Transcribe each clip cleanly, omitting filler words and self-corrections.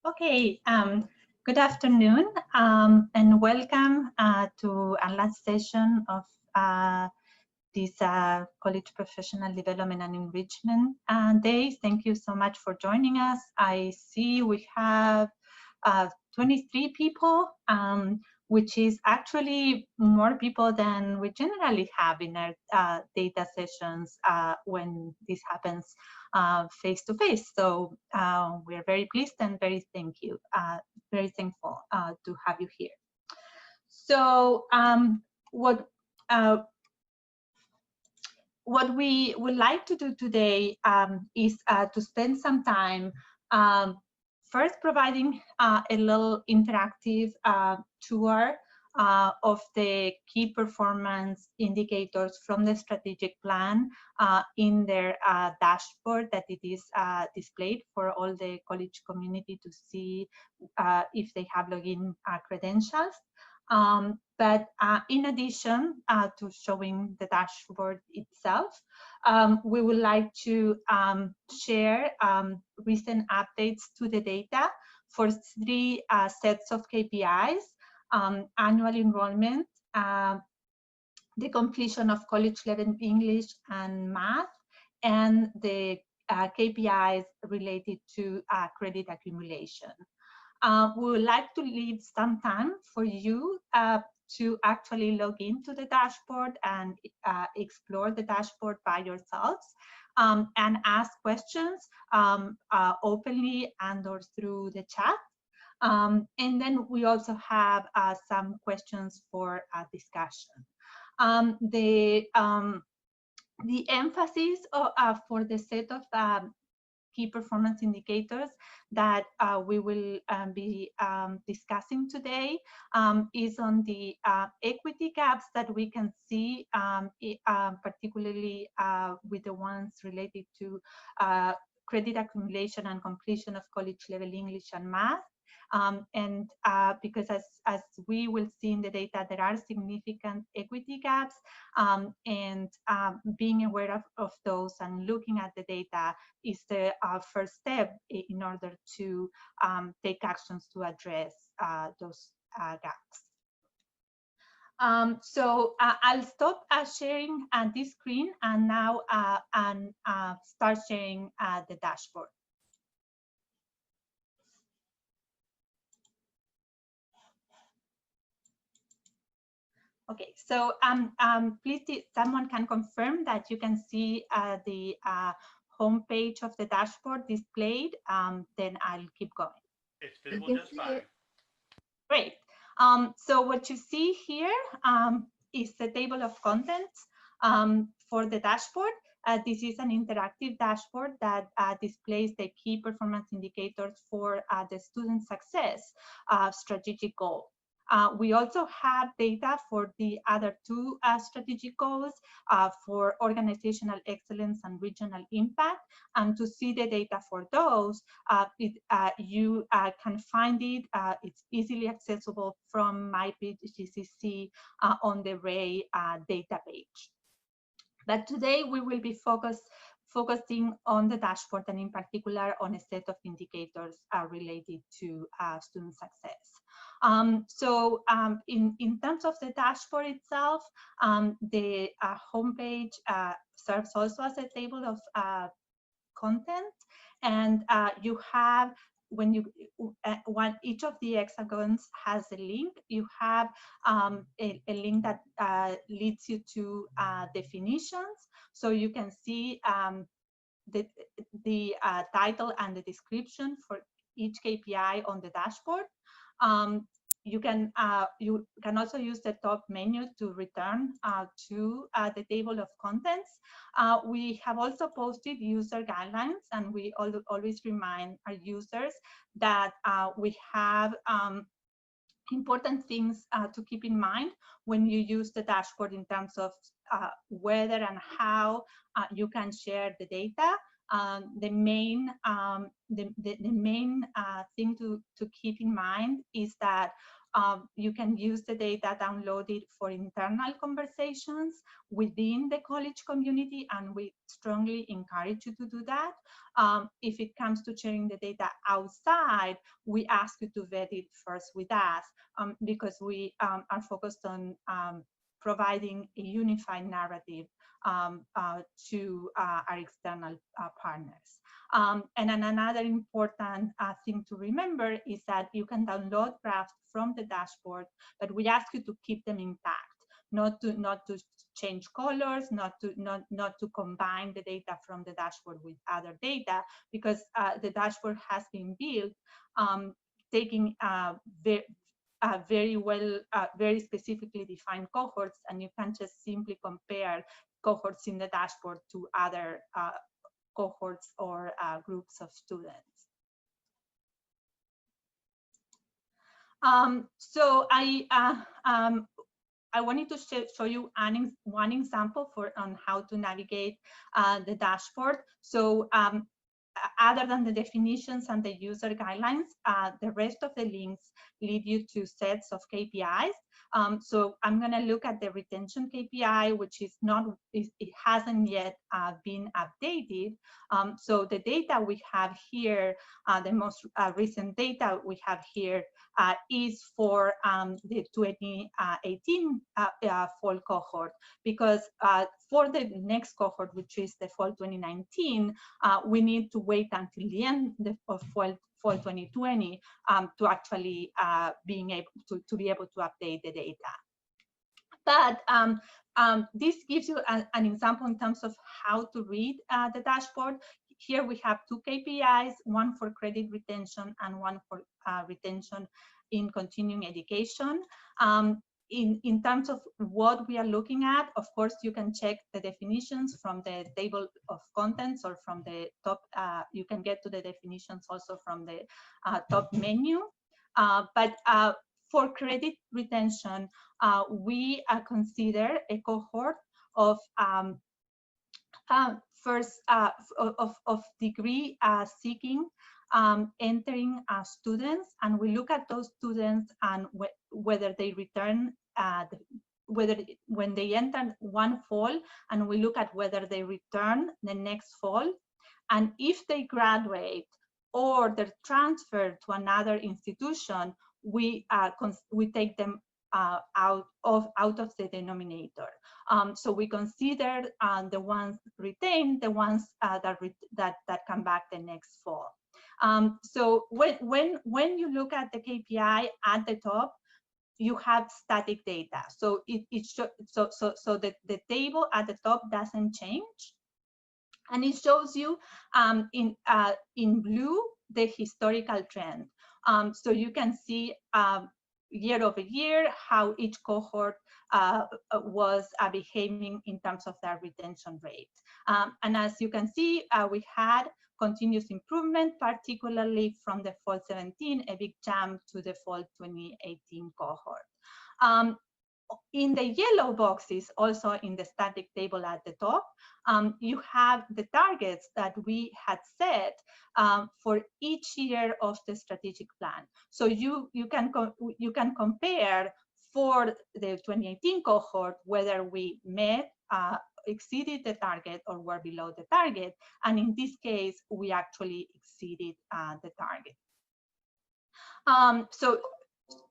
Okay, good afternoon and welcome to our last session of this College Professional Development and Enrichment Day. Thank you so much for joining us. I see we have 23 people, which is actually more people than we generally have in our data sessions when this happens face to face. So we're very pleased and very very thankful to have you here. So what we would like to do today is to spend some time first providing a little interactive tour of the key performance indicators from the strategic plan in their dashboard that it is displayed for all the college community to see if they have login credentials. But in addition to showing the dashboard itself, we would like to share recent updates to the data for three sets of KPIs: annual enrollment, the completion of college level English and math, and the KPIs related to credit accumulation. We would like to leave some time for you to actually log into the dashboard and explore the dashboard by yourselves and ask questions openly and or through the chat. And then we also have some questions for discussion. The emphasis for the set of key performance indicators that we will be discussing today is on the equity gaps that we can see, particularly with the ones related to credit accumulation and completion of college level English and math. Because as we will see in the data, there are significant equity gaps, and being aware of those and looking at the data is the first step in order to take actions to address those gaps. So I'll stop sharing this screen and now start sharing the dashboard. Okay, so please, someone can confirm that you can see the home page of the dashboard displayed. Then I'll keep going. It's visible just fine. Great. So what you see here is the table of contents for the dashboard. This is an interactive dashboard that displays the key performance indicators for the student success strategic goal. We also have data for the other two strategic goals for organizational excellence and regional impact. And to see the data for those, you can find it. It's easily accessible from MyPGCC on the Ray data page. But today we will be focusing on the dashboard and in particular on a set of indicators related to student success. So in terms of the dashboard itself, the homepage serves also as a table of content, and you have, when you each of the hexagons has a link, you have a link that leads you to definitions, so you can see the title and the description for each KPI on the dashboard. You can also use the top menu to return to the table of contents. We have also posted user guidelines, and we always remind our users that we have important things to keep in mind when you use the dashboard in terms of whether and how you can share the data. The main thing to keep in mind is that you can use the data downloaded for internal conversations within the college community, and we strongly encourage you to do that. If it comes to sharing the data outside, we ask you to vet it first with us, because we are focused on providing a unified narrative to our external partners. And then another important thing to remember is that you can download graphs from the dashboard, but we ask you to keep them intact, not to change colors, not to combine the data from the dashboard with other data, because the dashboard has been built taking very specifically defined cohorts, and you can't just simply compare cohorts in the dashboard to other cohorts or groups of students. So I wanted to show you one example on how to navigate the dashboard. So other than the definitions and the user guidelines, the rest of the links lead you to sets of KPIs. So I'm going to look at the retention KPI, which is it hasn't yet been updated. So the data we have here, the most recent data we have here is for the 2018 fall cohort, because for the next cohort, which is the fall 2019, we need to wait until the end of fall 2020 to actually be able to update the data. But this gives you an example in terms of how to read the dashboard. Here we have two KPIs, one for credit retention and one for retention in continuing education. In terms of what we are looking at, of course, you can check the definitions from the table of contents or from the top. You can get to the definitions also from the top menu. But for credit retention, we consider a cohort of of degree seeking entering students, and we look at those students and whether they return, when they enter one fall, and we look at whether they return the next fall, and if they graduate or they're transferred to another institution, we take them out of the denominator. So we consider the ones retained, the ones that come back the next fall. So when you look at the KPI at the top, you have static data. So the table at the top doesn't change, and it shows you in blue the historical trend. So you can see year over year how each cohort was behaving in terms of their retention rate. And as you can see, we had continuous improvement, particularly from the fall 17, a big jump to the fall 2018 cohort. In the yellow boxes, also in the static table at the top, you have the targets that we had set for each year of the strategic plan. So you can compare for the 2018 cohort whether we met, exceeded the target, or were below the target. And in this case, we actually exceeded the target. So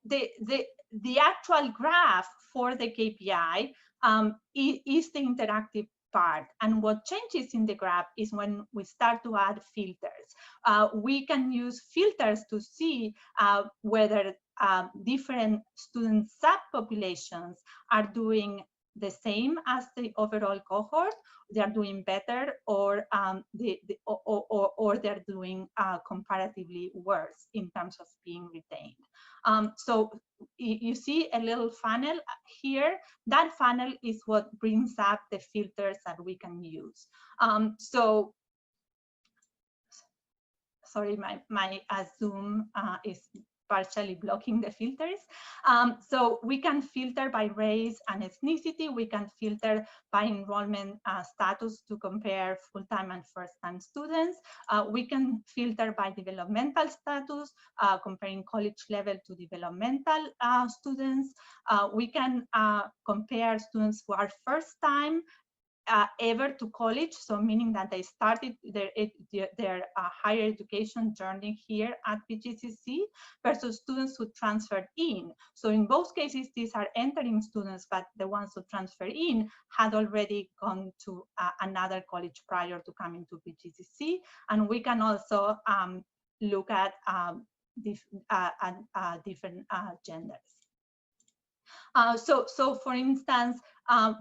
the actual graph for the KPI is the interactive part. And what changes in the graph is when we start to add filters. We can use filters to see whether different student subpopulations are doing the same as the overall cohort, they are doing better, or they're doing comparatively worse in terms of being retained. So you see a little funnel here. That funnel is what brings up the filters that we can use. So sorry, my Zoom is partially blocking the filters. So we can filter by race and ethnicity. We can filter by enrollment status to compare full-time and first-time students. We can filter by developmental status, comparing college level to developmental students. We can compare students who are first-time ever to college, so meaning that they started their higher education journey here at BGCC versus students who transferred in. So in both cases, these are entering students, but the ones who transfer in had already gone to another college prior to coming to BGCC. And we can also look at different genders. So for instance,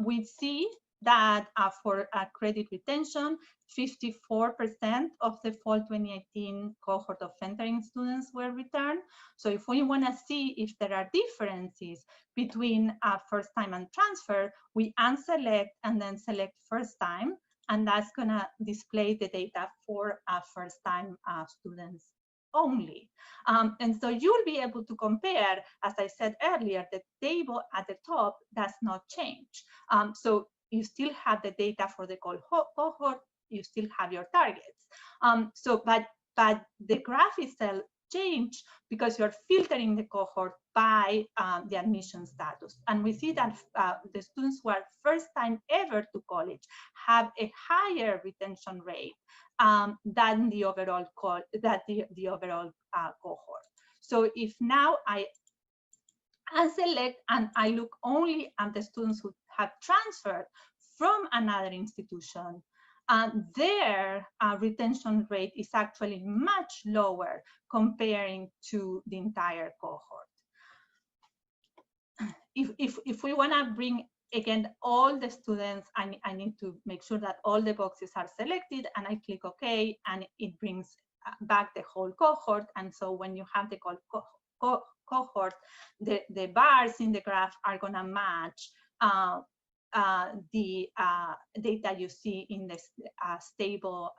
we see that for credit retention, 54% of the fall 2018 cohort of entering students were returned. So if we want to see if there are differences between first time and transfer, we unselect and then select first time, and that's going to display the data for first time students only. And so you'll be able to compare, as I said earlier, the table at the top does not change. So you still have the data for the cohort, you still have your targets. But the graph itself changed because you're filtering the cohort by the admission status. And we see that the students who are first time ever to college have a higher retention rate than the overall cohort. So if now I select and I look only at the students who have transferred from another institution, their retention rate is actually much lower comparing to the entire cohort. If we want to bring again all the students, I need to make sure that all the boxes are selected, and I click OK, and it brings back the whole cohort. And so when you have the cohort, the bars in the graph are going to match the data you see in the stable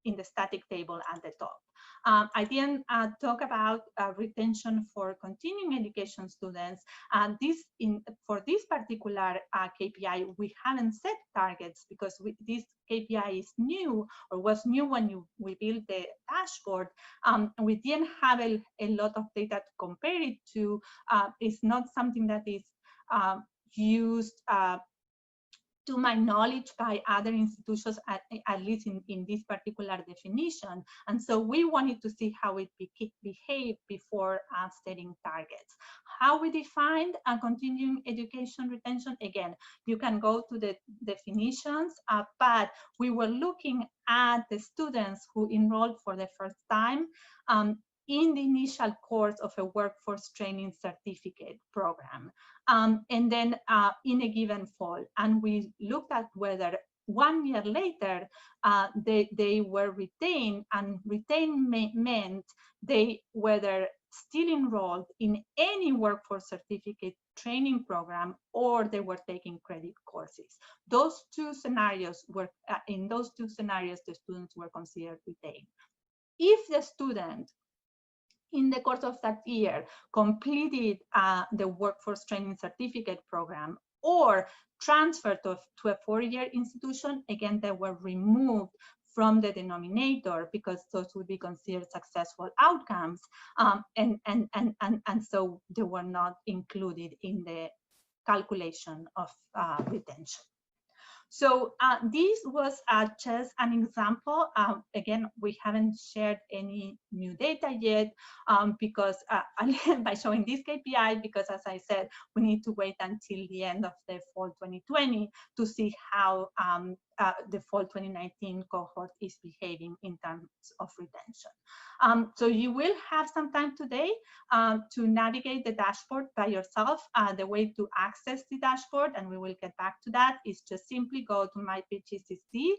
in the static table at the top. I didn't talk about retention for continuing education students. For this particular KPI, we haven't set targets because this KPI is new, or was new when we built the dashboard. We didn't have a lot of data to compare it to. It's not something that is used to my knowledge by other institutions, at least in this particular definition. And so we wanted to see how it behaved before setting targets. How we defined continuing education retention, again, you can go to the definitions, but we were looking at the students who enrolled for the first time in the initial course of a workforce training certificate program. And then in a given fall. And we looked at whether 1 year later they were retained, and retained meant they were still enrolled in any workforce certificate training program, or they were taking credit courses. Those two scenarios were, in those two scenarios, the students were considered retained. If the student in the course of that year completed the workforce training certificate program or transferred to a 4-year institution, again, they were removed from the denominator because those would be considered successful outcomes, and so they were not included in the calculation of retention. So this was just an example. Again, we haven't shared any new data yet because by showing this KPI, because as I said, we need to wait until the end of the fall 2020 to see how the fall 2019 cohort is behaving in terms of retention. So you will have some time today to navigate the dashboard by yourself. The way to access the dashboard, and we will get back to that, is just simply go to My BGCC,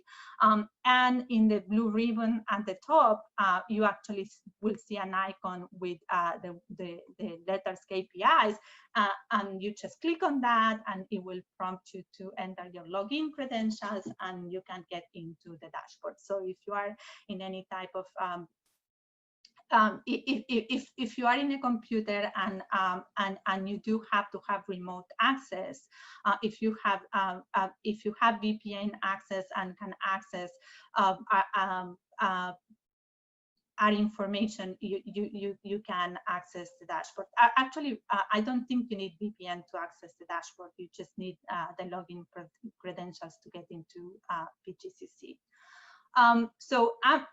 and in the blue ribbon at the top, you actually will see an icon with the letters KPIs, and you just click on that, and it will prompt you to enter your login credentials, and you can get into the dashboard. So if you are in any type of if you are in a computer and you do have to have remote access, if you have VPN access and can access our information, you can access the dashboard. Actually, I don't think you need VPN to access the dashboard. You just need the login credentials to get into PGCC. So I'm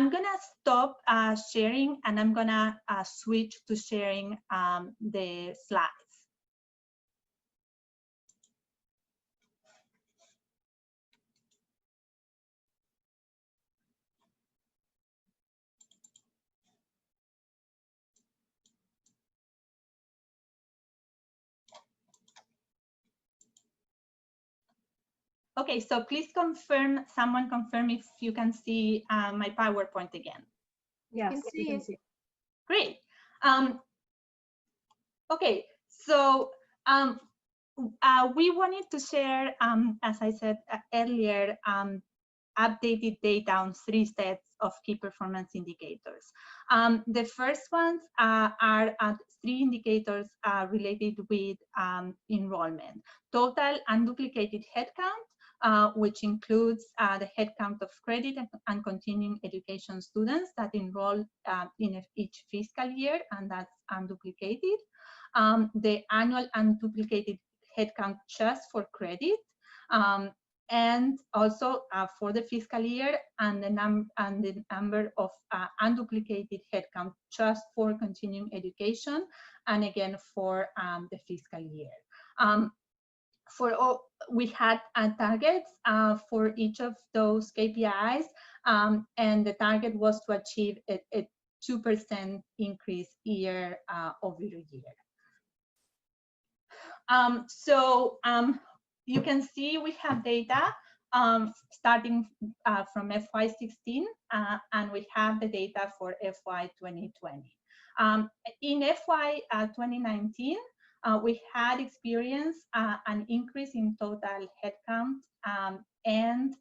gonna stop sharing, and I'm gonna switch to sharing the slides. Okay, so please someone confirm if you can see my PowerPoint again. Yes, we can see. Great. Okay, so we wanted to share, as I said earlier, updated data on 3 sets of key performance indicators. The first ones are 3 indicators related with enrollment: total unduplicated headcount, which includes the headcount of credit and continuing education students that enroll in each fiscal year, and that's unduplicated. The annual unduplicated headcount just for credit, and also for the fiscal year, and the number of unduplicated headcount just for continuing education, and again for the fiscal year. We had targets for each of those KPIs, and the target was to achieve a 2% increase year over year. You can see we have data starting from FY16, and we have the data for FY 2020. In FY 2019, we had experienced an increase in total headcount and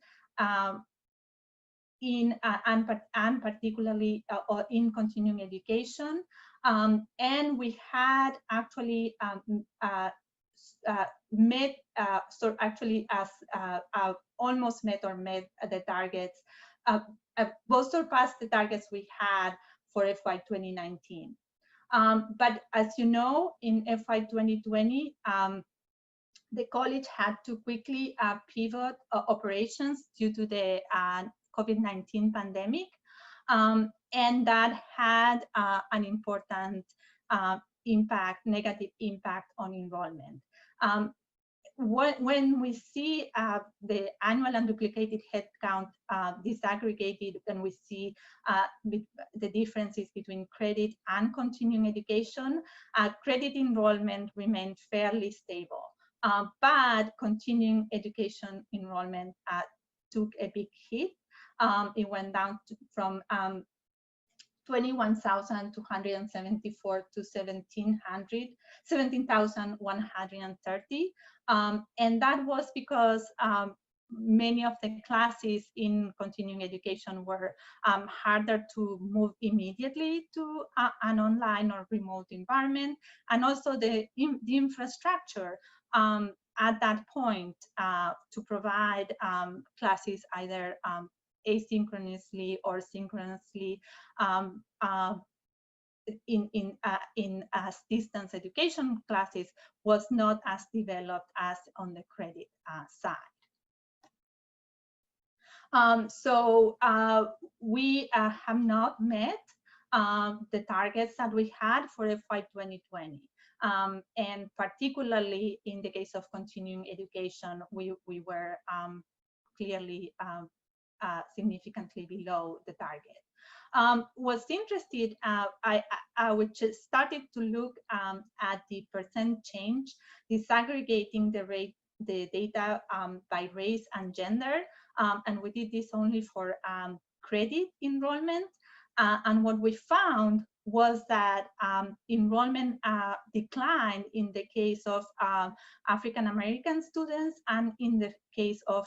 particularly in continuing education, and we had actually almost met or met the targets, both surpassed the targets we had for FY 2019. But as you know, in FY 2020, the college had to quickly pivot operations due to the COVID-19 pandemic, and that had an important negative impact on enrollment. When we see the annual unduplicated headcount disaggregated, and we see the differences between credit and continuing education, credit enrollment remained fairly stable, but continuing education enrollment took a big hit. It went down from 21,274 to 17,130. And that was because many of the classes in continuing education were harder to move immediately to an online or remote environment. And also the infrastructure at that point to provide classes either asynchronously or synchronously in distance education classes was not as developed as on the credit side. So we have not met the targets that we had for FY 2020. And particularly in the case of continuing education, we were clearly significantly below the target. Was interested, I just started to look at the percent change, disaggregating the data by race and gender, and we did this only for credit enrollment. And what we found was that enrollment declined in the case of African American students and in the case of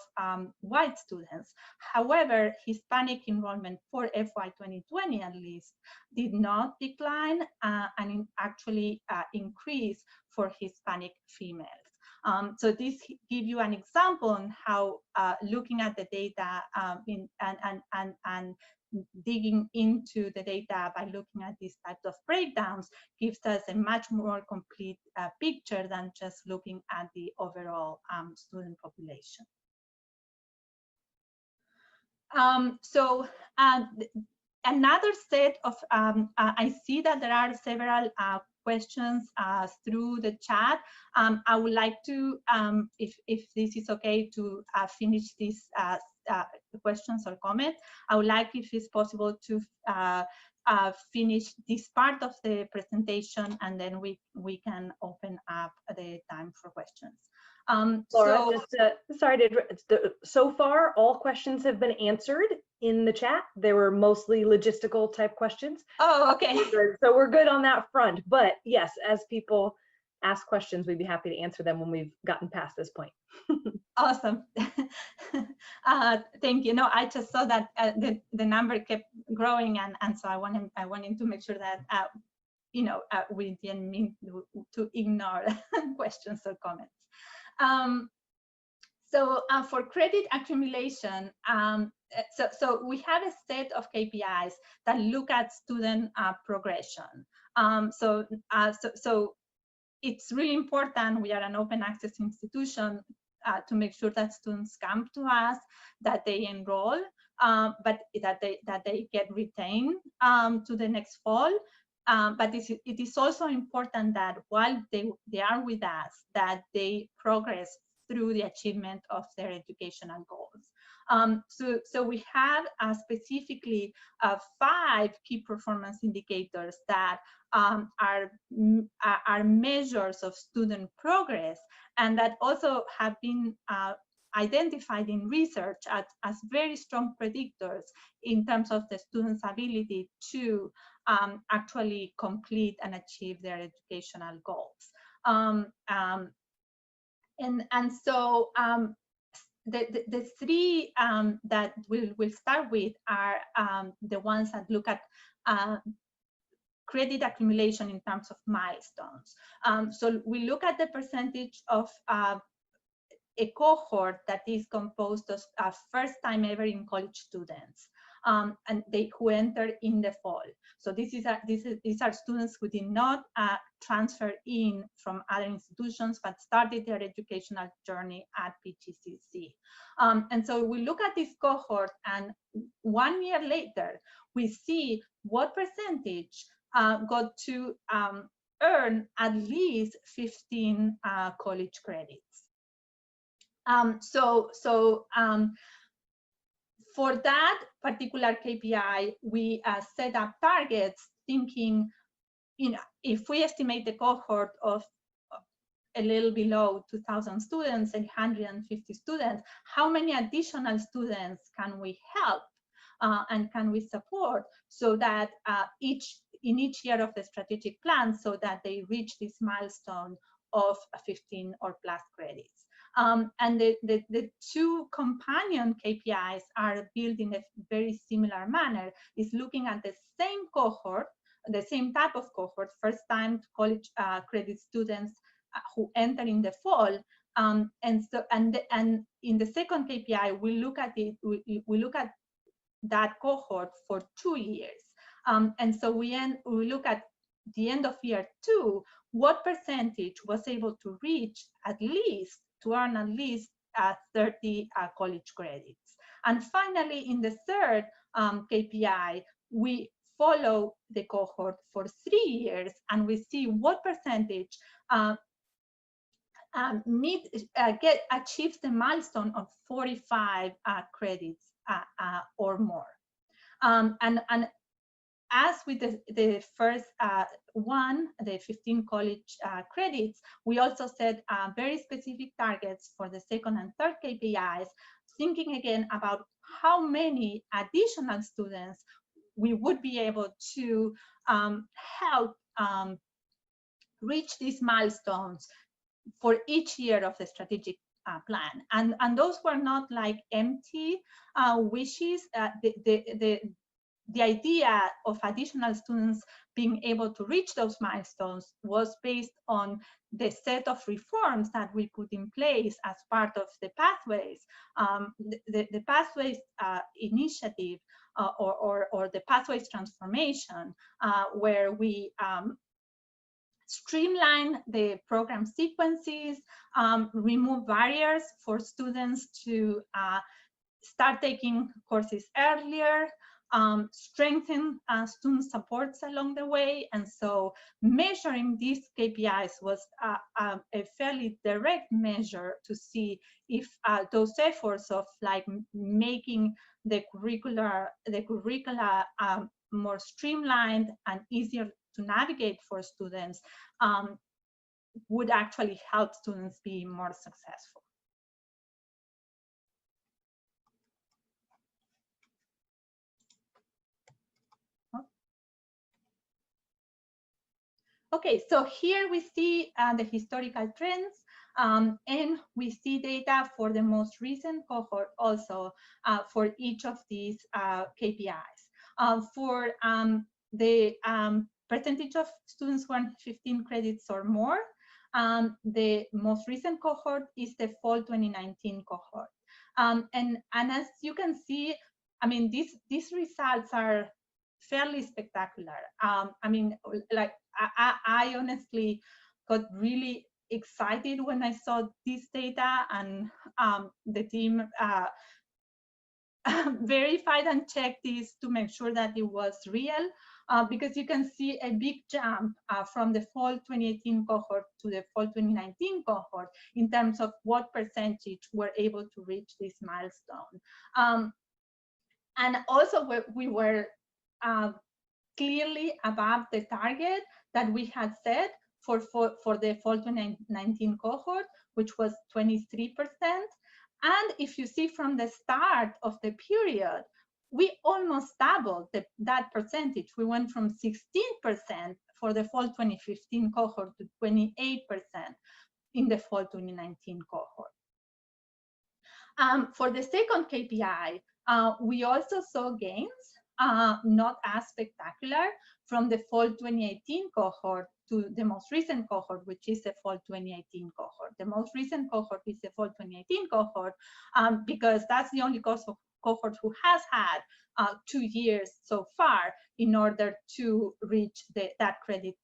white students. However, Hispanic enrollment for FY 2020 at least did not decline and actually increased for Hispanic females. So this gives you an example on how looking at the data and digging into the data by looking at these types of breakdowns gives us a much more complete picture than just looking at the overall student population. Another set of, I see that there are several questions through the chat. I would like to, if this is okay, to finish these questions or comments. I would like, if it's possible, to finish this part of the presentation, and then we can open up the time for questions. Laura, sorry to interrupt. So far, all questions have been answered in the chat. They were mostly logistical type questions. Oh, okay. So we're good on that front. But yes, as people ask questions, we'd be happy to answer them when we've gotten past this point. Awesome. Thank you. No, I just saw that the number kept growing, and so I wanted to make sure that we didn't mean to ignore questions or comments. For credit accumulation, so we have a set of KPIs that look at student progression. So it's really important. We are an open access institution to make sure that students come to us, that they enroll, but that they get retained to the next fall. But it is also important that while they are with us, that they progress through the achievement of their educational goals. So we have specifically 5 key performance indicators that are measures of student progress, and that also have been identified in research as very strong predictors in terms of the students' ability to actually complete and achieve their educational goals. So the 3 that we'll start with are the ones that look at credit accumulation in terms of milestones. So we look at the percentage of a cohort that is composed of first-time ever in college students, and who enter in the fall. So these are students who did not transfer in from other institutions, but started their educational journey at PGCC. And so we look at this cohort, and 1 year later, we see what percentage got to earn at least 15 college credits. For that particular KPI, we set up targets thinking, if we estimate the cohort of a little below 2,000 students, 150 students, how many additional students can we help and can we support so that in each year of the strategic plan, so that they reach this milestone of 15 or plus credits. And the 2 companion KPIs are built in a very similar manner, is looking at the same cohort, the same type of cohort, first-time college credit students who enter in the fall. And in the second KPI, we look at that cohort for 2 years. And so we look at the end of year 2, what percentage was able to reach to earn at least 30 college credits. And finally, in the third KPI, we follow the cohort for 3 years, and we see what percentage achieves the milestone of 45 credits or more. And as with the first one, the 15 college credits, we also set very specific targets for the second and third KPIs, thinking again about how many additional students we would be able to help reach these milestones for each year of the strategic plan. And those were not like empty wishes. The idea of additional students being able to reach those milestones was based on the set of reforms that we put in place as part of the pathways. The pathways initiative or the pathways transformation, where we streamline the program sequences, remove barriers for students to start taking courses earlier, strengthen student supports along the way. And so measuring these KPIs was a fairly direct measure to see if those efforts of like making the curricula more streamlined and easier to navigate for students would actually help students be more successful. Okay, so here we see the historical trends, and we see data for the most recent cohort also for each of these KPIs. For the percentage of students who earn 15 credits or more, the most recent cohort is the fall 2019 cohort. And as you can see, I mean, these results are fairly spectacular. I mean, like I honestly got really excited when I saw this data, and the team verified and checked this to make sure that it was real, because you can see a big jump from the fall 2018 cohort to the fall 2019 cohort in terms of what percentage were able to reach this milestone. And also we were clearly above the target that we had set for the fall 2019 cohort, which was 23%. And if you see from the start of the period, we almost doubled that percentage. We went from 16% for the fall 2015 cohort to 28% in the fall 2019 cohort. For the second KPI, we also saw gains, not as spectacular, from the fall 2018 cohort to the most recent cohort, which is the fall 2018 cohort. The most recent cohort is the fall 2018 cohort, because that's the only cohort who has had 2 years so far in order to reach that credit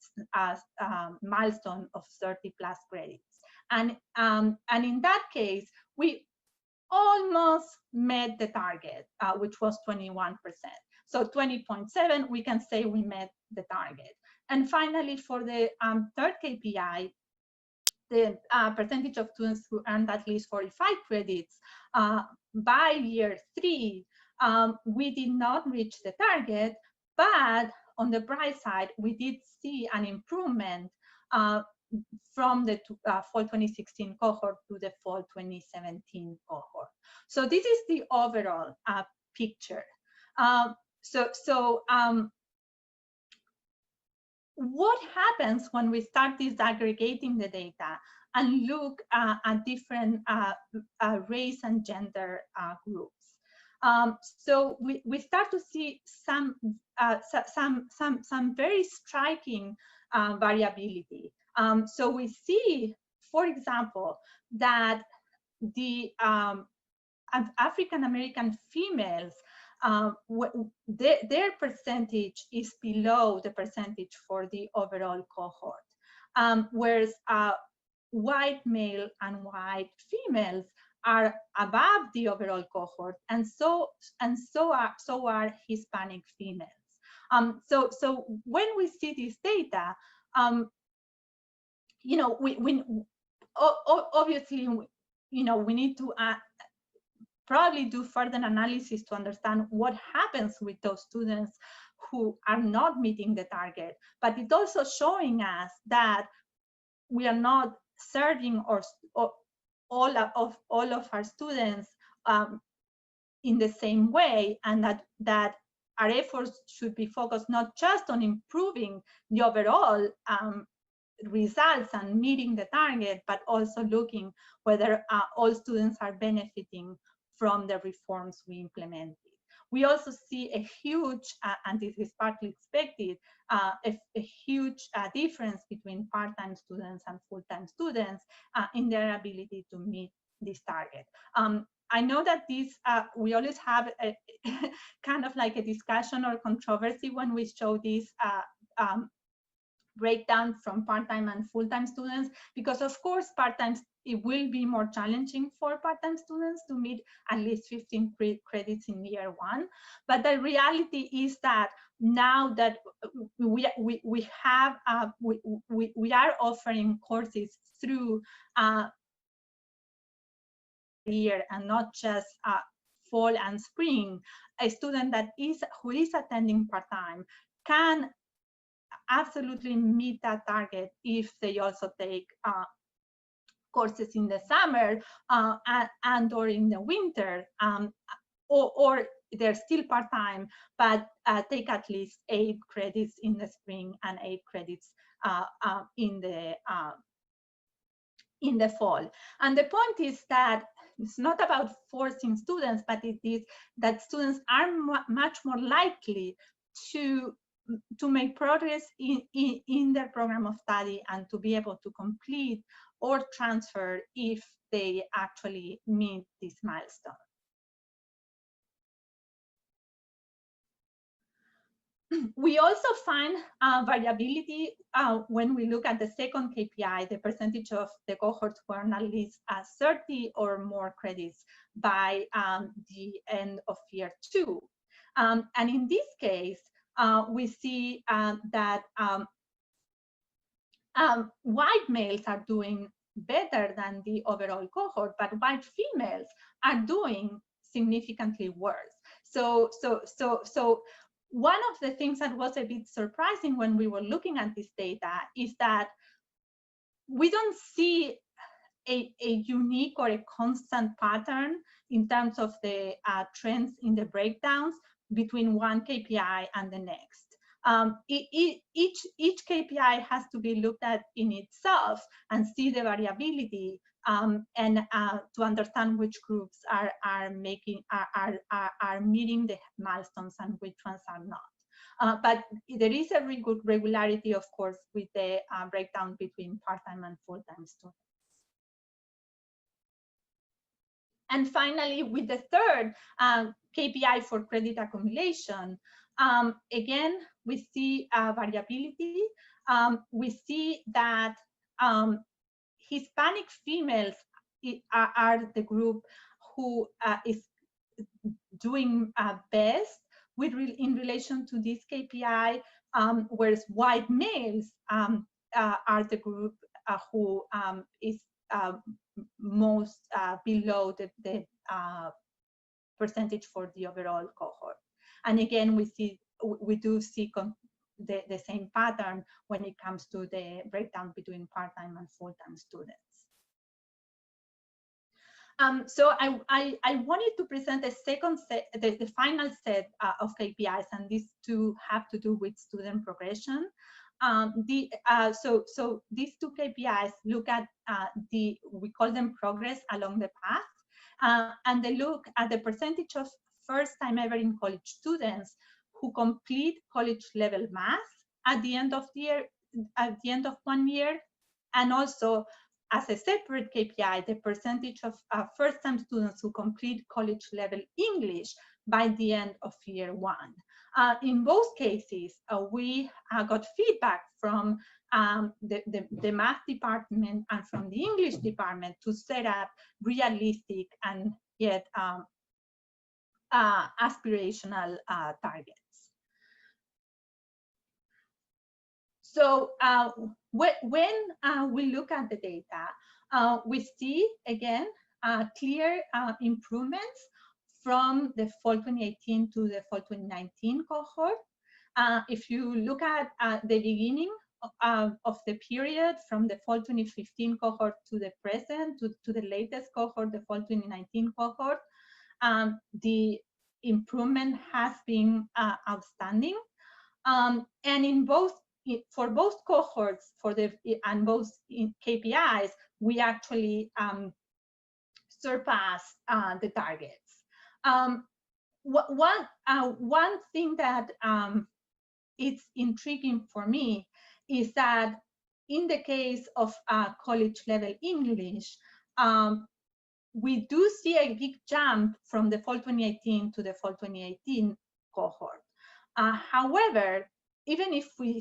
milestone of 30+ credits. And in that case, we almost met the target, which was 21%. So 20.7, we can say we met the target. And finally, for the third KPI, the percentage of students who earned at least 45 credits by year 3, we did not reach the target, but on the bright side, we did see an improvement from the fall 2016 cohort to the fall 2017 cohort. So this is the overall picture. What happens when we start disaggregating the data and look at different race and gender groups? So we start to see some very striking variability. So we see, for example, that the African American females, their percentage is below the percentage for the overall cohort, whereas white male and white females are above the overall cohort, and so are Hispanic females. So when we see this data, you know, we obviously, you know, we need to probably do further analysis to understand what happens with those students who are not meeting the target. But it's also showing us that we are not serving all of our students in the same way, and that our efforts should be focused not just on improving the overall results and meeting the target, but also looking whether all students are benefiting from the reforms we implemented. We also see a huge, and this is partly expected, a huge difference between part-time students and full-time students in their ability to meet this target. I know that this, we always have a kind of like a discussion or controversy when we show this breakdown from part-time and full-time students, because of course part-time, it will be more challenging for part-time students to meet at least 15 credits in year one. But the reality is that now that we are offering courses through year and not just fall and spring, a student that who is attending part-time can absolutely meet that target if they also take courses in the summer and or in the winter, or they're still part-time, but take at least 8 credits in the spring and 8 credits in the fall. And the point is that it's not about forcing students, but it is that students are much more likely to make progress in their program of study and to be able to complete or transfer if they actually meet this milestone. We also find variability when we look at the second KPI, the percentage of the cohorts who earn at least 30 or more credits by the end of year 2. And in this case, we see that white males are doing better than the overall cohort, but white females are doing significantly worse. So one of the things that was a bit surprising when we were looking at this data is that we don't see a unique or a constant pattern in terms of the trends in the breakdowns between one KPI and the next. Each KPI has to be looked at in itself and see the variability and to understand which groups are meeting the milestones and which ones are not. But there is a really good regularity, of course, with the breakdown between part-time and full-time students. And finally, with the third KPI for credit accumulation, again, we see variability. We see that Hispanic females are the group who is doing best in relation to this KPI, whereas white males are the group who is most below the percentage for the overall cohort. And again, we do see the same pattern when it comes to the breakdown between part-time and full-time students. So I wanted to present a second set, the final set of KPIs, and these two have to do with student progression. So these two KPIs look at we call them progress along the path, and they look at the percentage of first time ever in college students who complete college level math at the end of the year, at the end of 1 year, and also as a separate KPI, the percentage of first time students who complete college level English by the end of year 1. In both cases, we got feedback from the math department and from the English department to set up realistic and yet aspirational targets. So when we look at the data, we see again clear improvements from the fall 2018 to the fall 2019 cohort. If you look at the beginning of the period from the fall 2015 cohort to the present, to the latest cohort, the fall 2019 cohort, the improvement has been outstanding. And in both, for both cohorts, and both KPIs, we actually surpass the targets. One thing that it's intriguing for me is that in the case of college level English, we do see a big jump from the fall 2018 to the fall 2018 cohort. However, even if we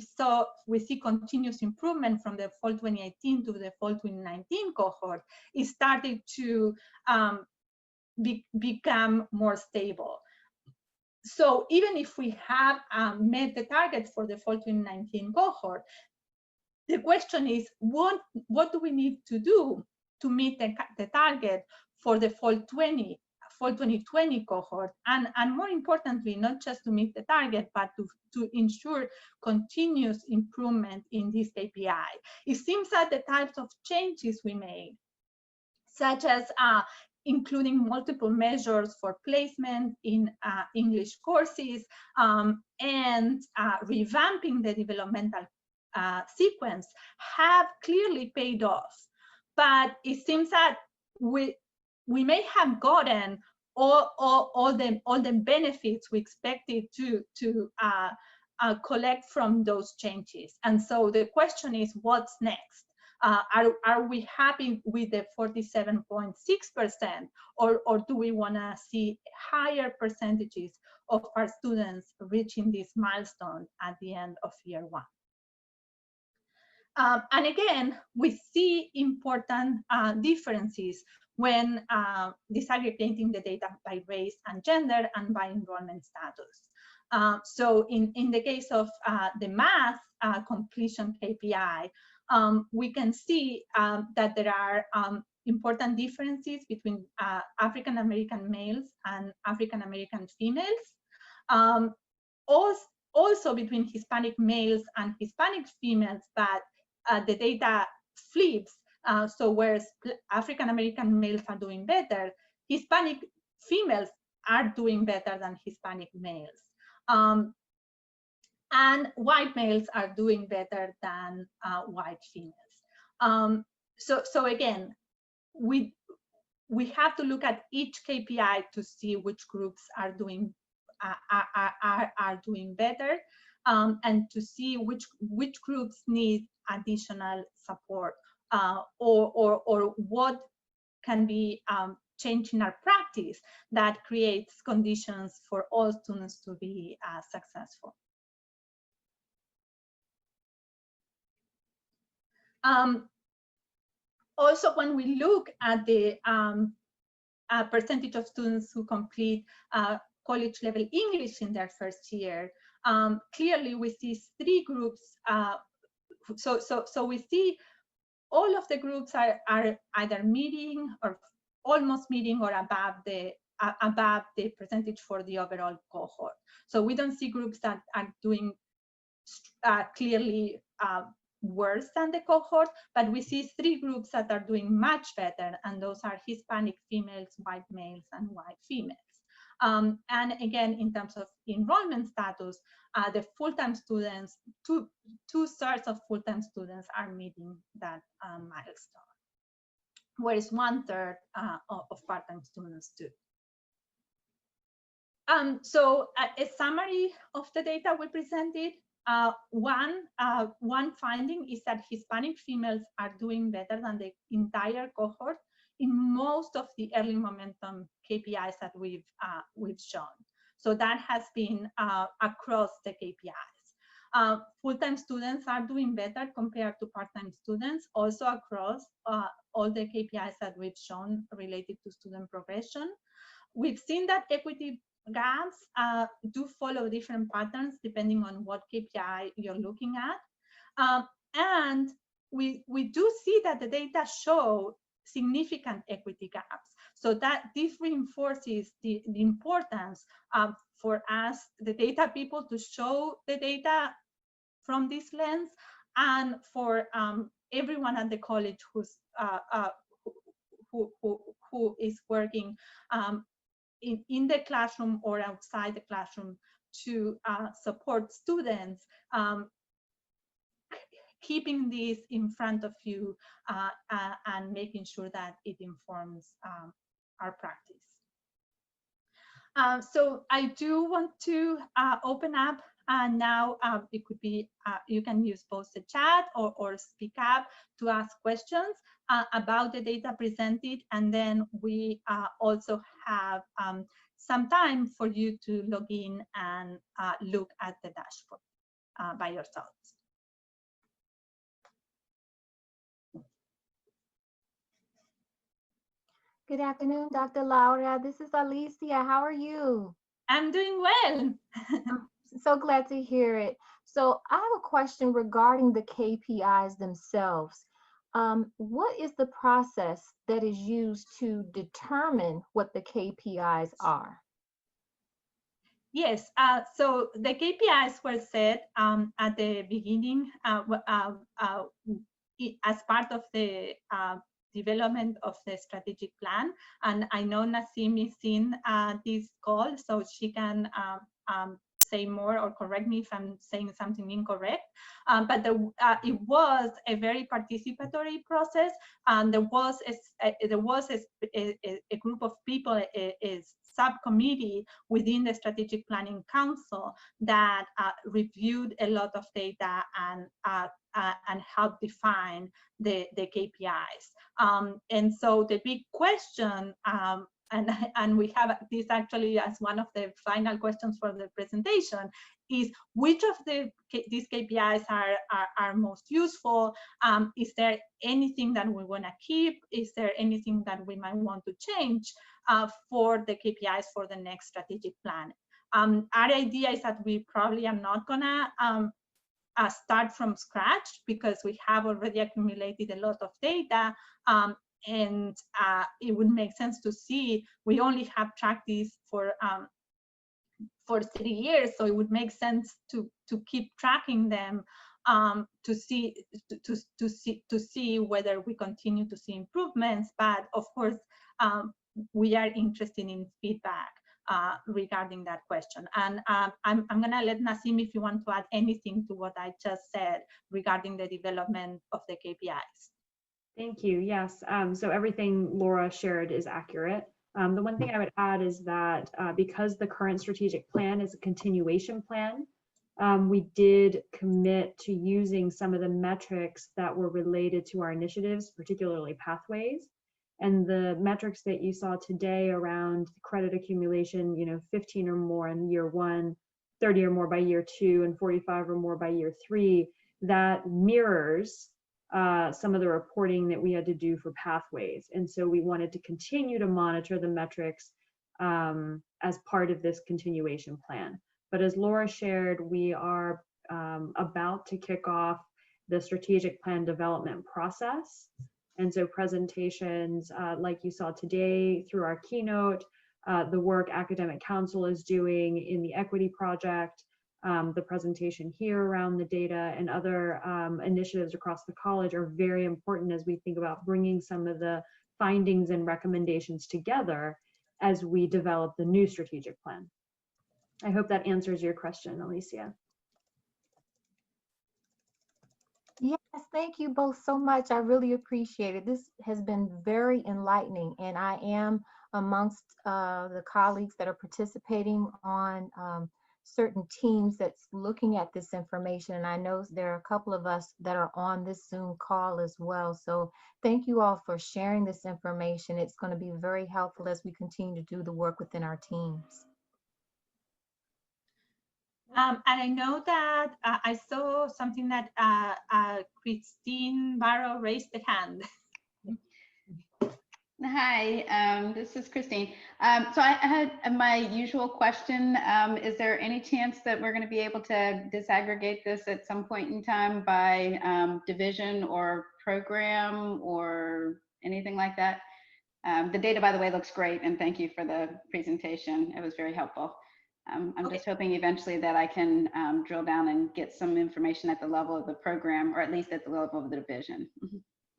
see continuous improvement from the fall 2018 to the fall 2019 cohort, it started to become more stable. So even if we have met the target for the fall 2019 cohort, the question is, what do we need to do to meet the target for the fall 2020 cohort, and more importantly, not just to meet the target, but to ensure continuous improvement in this KPI. It seems that the types of changes we made, such as including multiple measures for placement in English courses, and revamping the developmental sequence, have clearly paid off. But it seems that we may have gotten all the benefits we expected to collect from those changes. And so the question is, what's next? Are we happy with the 47.6%, or do we want to see higher percentages of our students reaching this milestone at the end of year one? And again, we see important differences when disaggregating the data by race and gender and by enrollment status. So in the case of the math completion KPI, we can see that there are important differences between African American males and African American females. Also between Hispanic males and Hispanic females, but the data flips. So whereas African American males are doing better, Hispanic females are doing better than Hispanic males. And white males are doing better than white females. So again, we have to look at each KPI to see which groups are doing doing better, and to see which groups need additional support, or what can be changed in our practice that creates conditions for all students to be successful. Also, when we look at the percentage of students who complete college level English in their first year, clearly we see three groups. So we see all of the groups are either meeting or almost meeting or above the percentage for the overall cohort. So we don't see groups that are doing clearly worse than the cohort, but we see three groups that are doing much better, and those are Hispanic females, white males, and white females. And again, in terms of enrollment status, the full-time students, two-thirds of full-time students are meeting that milestone, whereas 1/3 of part-time students do. So a summary of the data we presented. One finding is that Hispanic females are doing better than the entire cohort in most of the early momentum KPIs that we've shown. So that has been across the KPIs. Full-time students are doing better compared to part-time students, also across all the KPIs that we've shown related to student progression. We've seen that equity gaps do follow different patterns depending on what KPI you're looking at. And we do see that the data show significant equity gaps. So that this reinforces the importance for us, the data people, to show the data from this lens, and for everyone at the college who is working in the classroom or outside the classroom to support students, keeping this in front of you and making sure that it informs our practice. So I do want to open up now. It could be, you can use both the chat or speak up to ask questions about the data presented, and then we also have some time for you to log in and look at the dashboard by yourselves. Good afternoon, Dr. Laura. This is Alicia. How are you? I'm doing well. I'm so glad to hear it. So I have a question regarding the KPIs themselves. What is the process that is used to determine what the KPIs are? Yes, so the KPIs were set at the beginning as part of the development of the strategic plan. And I know Nasim is in this call, so she can say more or correct me if I'm saying something incorrect. But it was a very participatory process, and there was a group of people, a subcommittee within the Strategic Planning Council that reviewed a lot of data and helped define the KPIs. And so the big question, and we have this actually as one of the final questions for the presentation, is which of these KPIs are most useful? Is there anything that we want to keep? Is there anything that we might want to change for the KPIs for the next strategic plan? Our idea is that we probably are not gonna start from scratch, because we have already accumulated a lot of data, and it would make sense to see. We only have tracked this for 3 years, so it would make sense to keep tracking them to see whether we continue to see improvements. But of course, we are interested in feedback regarding that question. And I'm gonna let Nasim, if you want to add anything to what I just said regarding the development of the KPIs. Thank you. Yes. So everything Laura shared is accurate. The one thing I would add is that because the current strategic plan is a continuation plan, we did commit to using some of the metrics that were related to our initiatives, particularly pathways. And the metrics that you saw today around credit accumulation, 15 or more in year 1, 30 or more by year 2, and 45 or more by year 3, that mirrors some of the reporting that we had to do for pathways. And so we wanted to continue to monitor the metrics as part of this continuation plan. But as Laura shared, we are about to kick off the strategic plan development process. And so presentations like you saw today through our keynote, the work Academic Council is doing in the Equity Project, the presentation here around the data, and other initiatives across the college are very important as we think about bringing some of the findings and recommendations together as we develop the new strategic plan. I hope that answers your question, Alicia. Yes, thank you both so much. I really appreciate it. This has been very enlightening, and I am amongst the colleagues that are participating on certain teams that's looking at this information. And I know there are a couple of us that are on this Zoom call as well. So thank you all for sharing this information. It's going to be very helpful as we continue to do the work within our teams. And I know that I saw something that Christine Barrow raised the hand. Hi, this is Christine. So I had my usual question. Is there any chance that we're going to be able to disaggregate this at some point in time by division or program or anything like that? The data, by the way, looks great, and thank you for the presentation. It was very helpful. I'm just hoping eventually that I can drill down and get some information at the level of the program, or at least at the level of the division.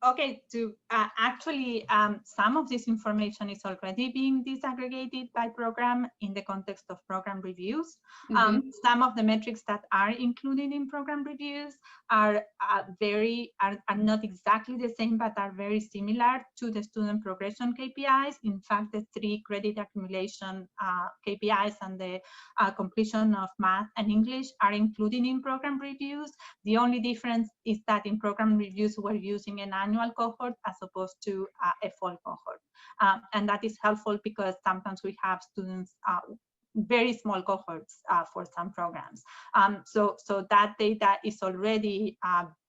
Okay, to actually, some of this information is already being disaggregated by program in the context of program reviews. Some of the metrics that are included in program reviews are not exactly the same, but are very similar to the student progression KPIs. In fact, the 3 credit accumulation KPIs and the completion of math and English are included in program reviews. The only difference is that in program reviews, we're using an annual cohort as opposed to a fall cohort. And that is helpful because sometimes we have students, very small cohorts for some programs. So that data is already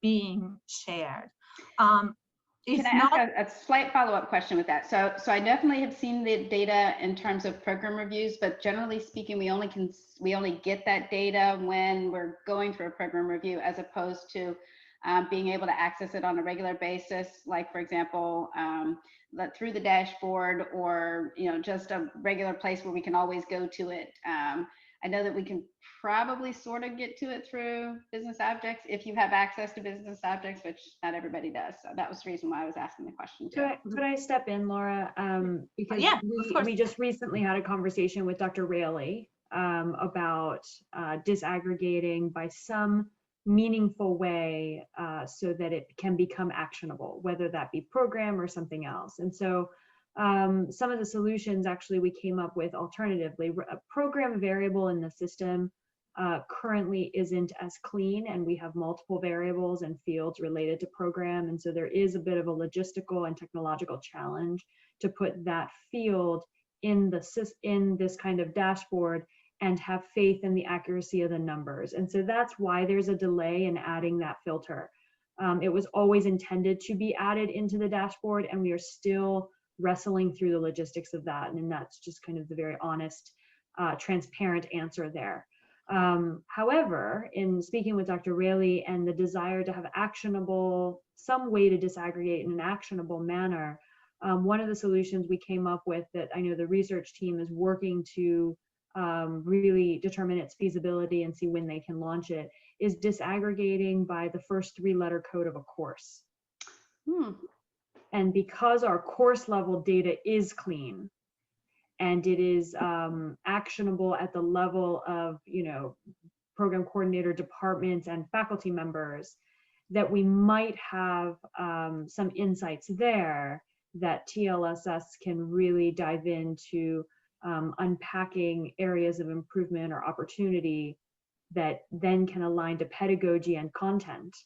being shared. Can I ask a slight follow-up question with that? So I definitely have seen the data in terms of program reviews, but generally speaking, we only get that data when we're going through a program review, as opposed to being able to access it on a regular basis, like for example, through the dashboard, or just a regular place where we can always go to it. I know that we can probably sort of get to it through business objects if you have access to business objects, which not everybody does. So that was the reason why I was asking the question too. Could I step in, Laura? Because yeah, we just recently had a conversation with Dr. Raley about disaggregating by some meaningful way so that it can become actionable, whether that be program or something else. And so some of the solutions actually we came up with alternatively. A program variable in the system currently isn't as clean, and we have multiple variables and fields related to program. And so there is a bit of a logistical and technological challenge to put that field in this kind of dashboard and have faith in the accuracy of the numbers. And so that's why there's a delay in adding that filter. It was always intended to be added into the dashboard, and we are still wrestling through the logistics of that. And that's just kind of the very honest, transparent answer there. However, in speaking with Dr. Raley and the desire to have some way to disaggregate in an actionable manner, one of the solutions we came up with that I know the research team is working to really determine its feasibility and see when they can launch it, is disaggregating by the first 3-letter code of a course. And because our course level data is clean and it is actionable at the level of, program coordinator, departments, and faculty members, that we might have some insights there that TLSS can really dive into unpacking areas of improvement or opportunity that then can align to pedagogy and content.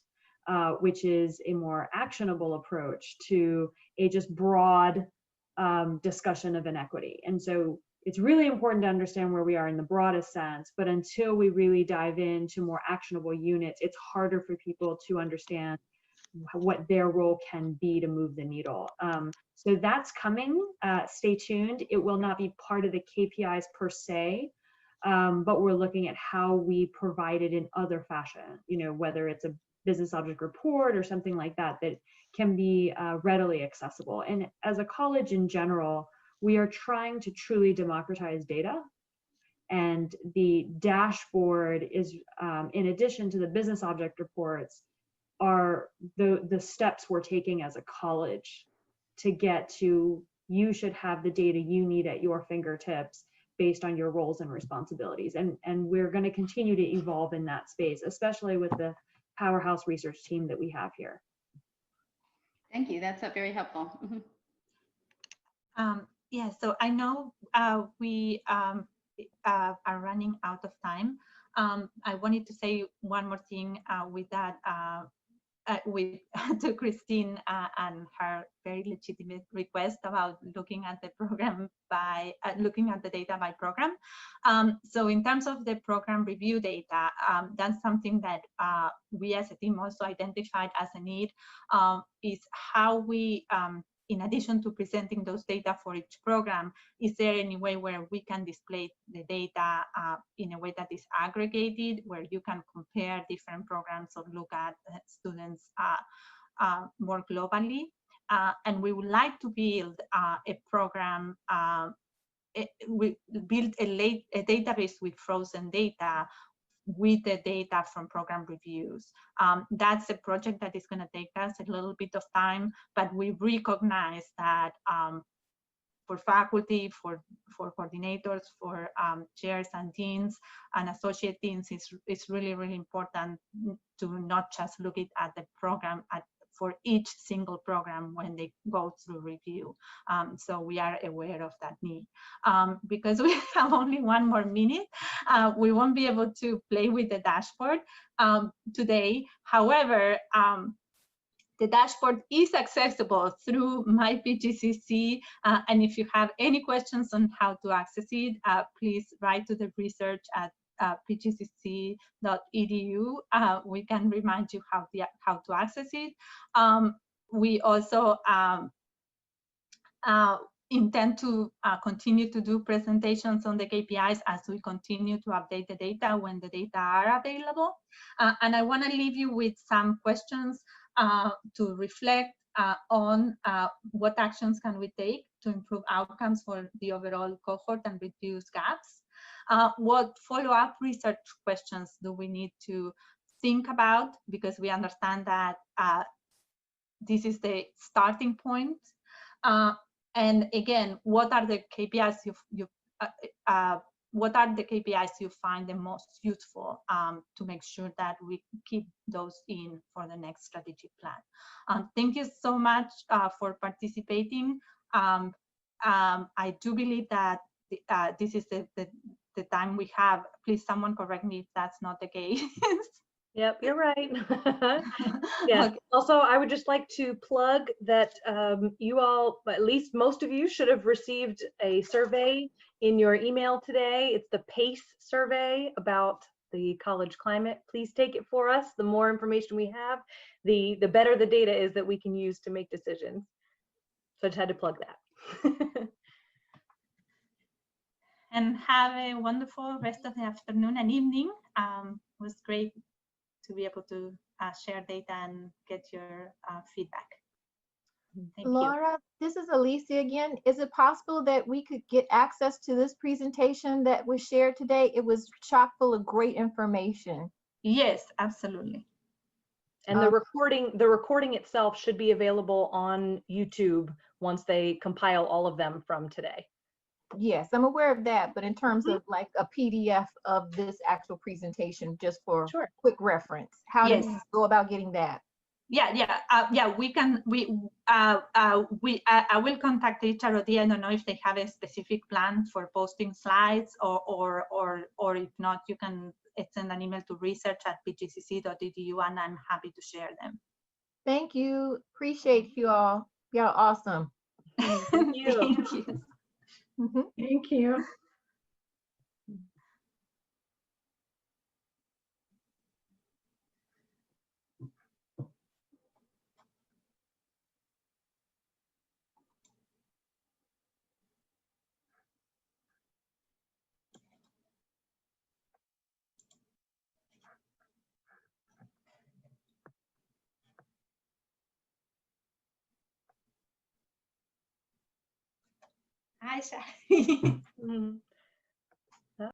Which is a more actionable approach to a just broad discussion of inequity. And so it's really important to understand where we are in the broadest sense, but until we really dive into more actionable units, it's harder for people to understand what their role can be to move the needle. So that's coming, stay tuned. It will not be part of the KPIs per se, but we're looking at how we provide it in other fashion, whether it's a business object report or something like that, that can be readily accessible. And as a college in general, we are trying to truly democratize data. And the dashboard is, in addition to the business object reports, are the steps we're taking as a college to get to, you should have the data you need at your fingertips based on your roles and responsibilities. And we're going to continue to evolve in that space, especially with the powerhouse research team that we have here. Thank you. That's very helpful. Yeah, so I know we are running out of time. I wanted to say one more thing with that, to Christine and her very legitimate request about looking at the program by looking at the data by program. So in terms of the program review data, that's something that we as a team also identified as a need, is how we, in addition to presenting those data for each program, is there any way where we can display the data in a way that is aggregated, where you can compare different programs or look at students more globally? And we would like to build a program, we build a database with frozen data with the data from program reviews. That's a project that is going to take us a little bit of time, but we recognize that for faculty, for coordinators, for chairs and deans and associate deans, it's really, really important to not just look at the program for each single program when they go through review. So we are aware of that need. Because we have only 1 more minute, we won't be able to play with the dashboard today. However, the dashboard is accessible through My PGCC, and if you have any questions on how to access it, please write to the research at pgcc.edu. We can remind you how to access it. We also intend to continue to do presentations on the KPIs as we continue to update the data when the data are available. And I want to leave you with some questions to reflect on what actions can we take to improve outcomes for the overall cohort and reduce gaps. What follow-up research questions do we need to think about, because we understand that this is the starting point. And again, what are the KPIs what are the KPIs you find the most useful to make sure that we keep those in for the next strategic plan? Thank you so much for participating. I do believe that this is the time we have. Please, someone correct me if that's not the case. Yep, you're right. Yes. Okay. Also, I would just like to plug that you all, at least most of you, should have received a survey in your email today. It's the PACE survey about the college climate. Please take it for us. The more information we have, the better the data is that we can use to make decisions. So I just had to plug that. And have a wonderful rest of the afternoon and evening. It was great to be able to share data and get your feedback. Thank you. Laura, this is Alicia again. Is it possible that we could get access to this presentation that was shared today? It was chock full of great information. Yes, absolutely. And the recording itself should be available on YouTube once they compile all of them from today. Yes, I'm aware of that, but in terms of like a PDF of this actual presentation, just for Sure. quick reference, how Yes. do we go about getting that? Yeah. We can. I will contact HROD. I don't know if they have a specific plan for posting slides, or if not, you can send an email to research@pgcc.edu, and I'm happy to share them. Thank you. Appreciate you all. Y'all awesome. Thank you. Thank you. Mhm. Thank you. Hi, Shai. Mhm.